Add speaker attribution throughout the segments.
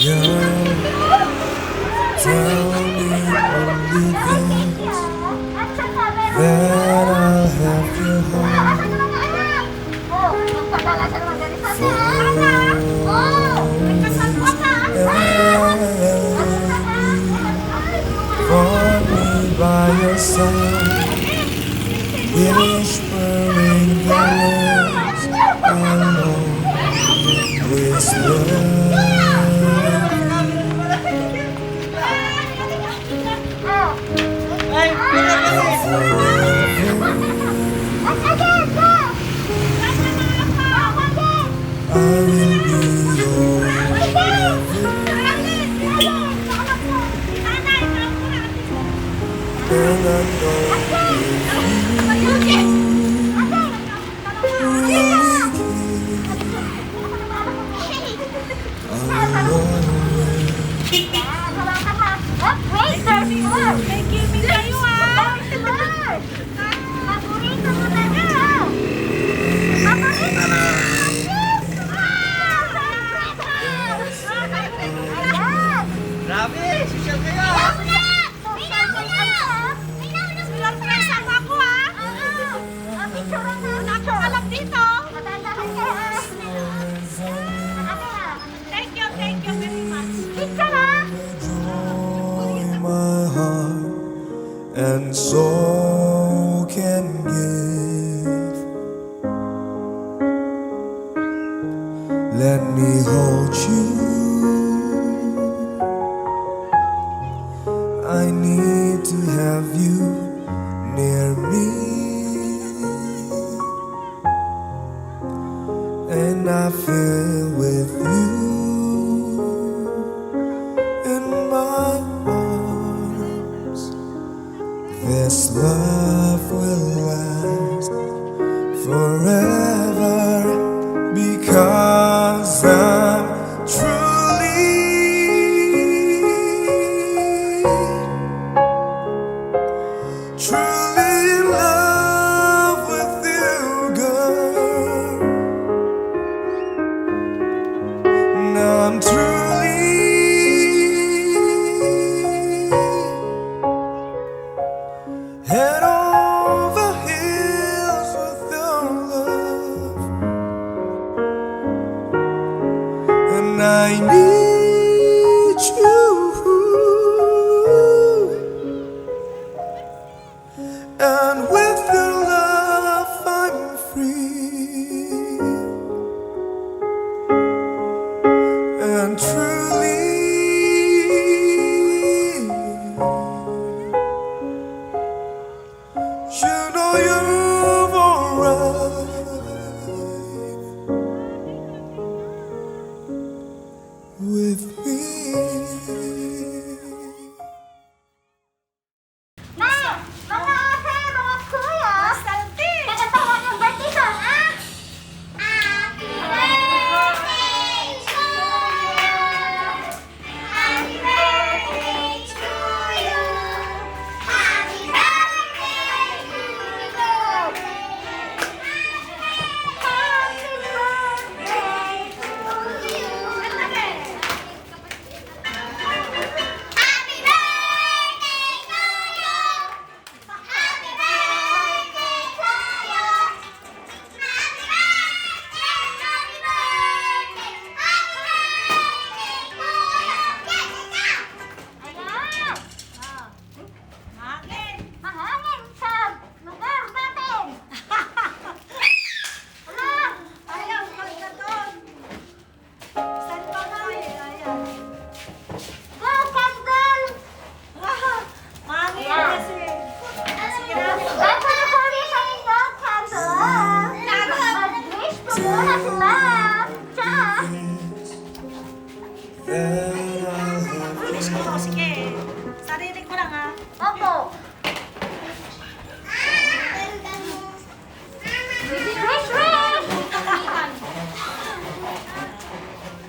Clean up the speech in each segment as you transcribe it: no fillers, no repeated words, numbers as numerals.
Speaker 1: Tell me only this, that I'll have your heart for me by your side, whispering the words I know with love. And so can give. Let me hold you. I need to have you near me, and I feel with you in my arms. This love will last forever because I'm truly in love with you, girl. Now I'm truly head over heels with your love, and I need you, and with your love I'm free, and truly you know you're alright with me.
Speaker 2: Sige, sarili ko lang ha.
Speaker 3: Opo.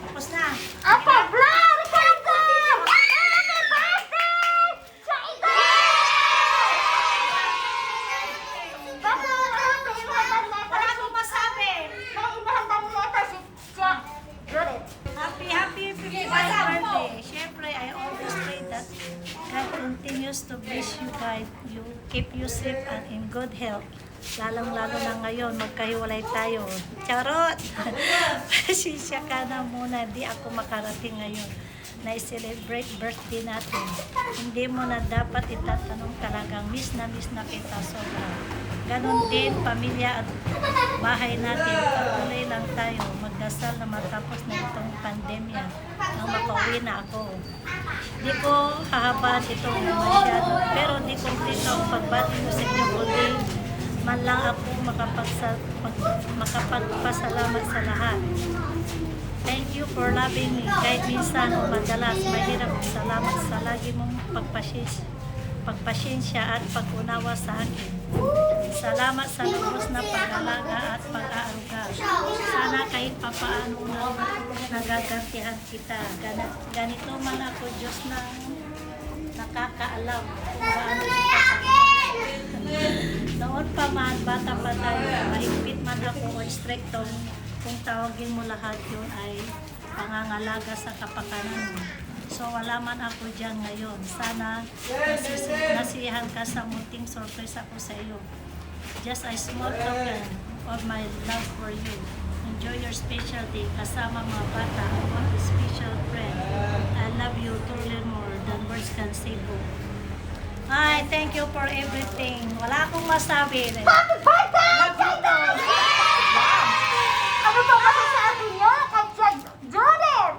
Speaker 2: Tapos na.
Speaker 3: Opo, vlog! Happy birthday! Sa ito!
Speaker 2: Wala akong masabi.
Speaker 3: May inahanda nila ito si Jack. Judith.
Speaker 2: Happy 55th birthday. you guys. You keep you safe and in good health. Lalong-lalo na ngayon, magkahiwalay tayo. Charot! Pasensya ka na muna, di ako makarating ngayon. Na-celebrate birthday natin. Hindi mo na dapat itatanong talagang miss na kita sobra. Ganon din, pamilya at bahay natin. Patuloy lang tayo. Magdasal na matapos na itong pandemya. Nang makauwi na ako. Di ko hahabaan ito masyado. Pero di kompleto ang pagbati mo sa inyo kundi man lang ako makapagpasalamat sa lahat. Thank you for loving me. Kahit minsan o madalas, mahirap salamat sa lagi mong pagpasensya at pag-unawa sa akin. Salamat sa lubos na pag-alaga at pag-aaruga. Sana kahit papaano na nagagantihan kita. Ganito man ako, Diyos, na nakakaalam kung paano kita noon pa man, bata pa tayo, mahigpit man ako o stricto, kung tawagin mo lahat yun ay pangangalaga sa kapakanan mo. So wala man ako dyan ngayon. Sana nasiyahan ka sa munting surprise ako sa iyo. Just a small token of my love for you. Enjoy your special day kasama mga bata. I want a special friend. I love you truly more than words can say. Hi, thank you for everything. Wala akong masabi.
Speaker 3: Happy birthday! Ano ba masasabi niyo kay Judith?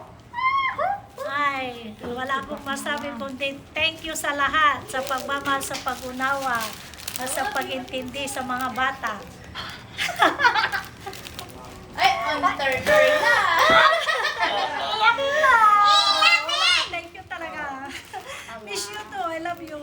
Speaker 2: Ay, wala akong masabi kundi thank you sa lahat, sa pagmamahal, sa pag-unawa, at sa pag-intindi sa mga bata.
Speaker 4: Ay, on third na.
Speaker 3: Iyak na!
Speaker 2: Thank you talaga. Miss you too. I love you.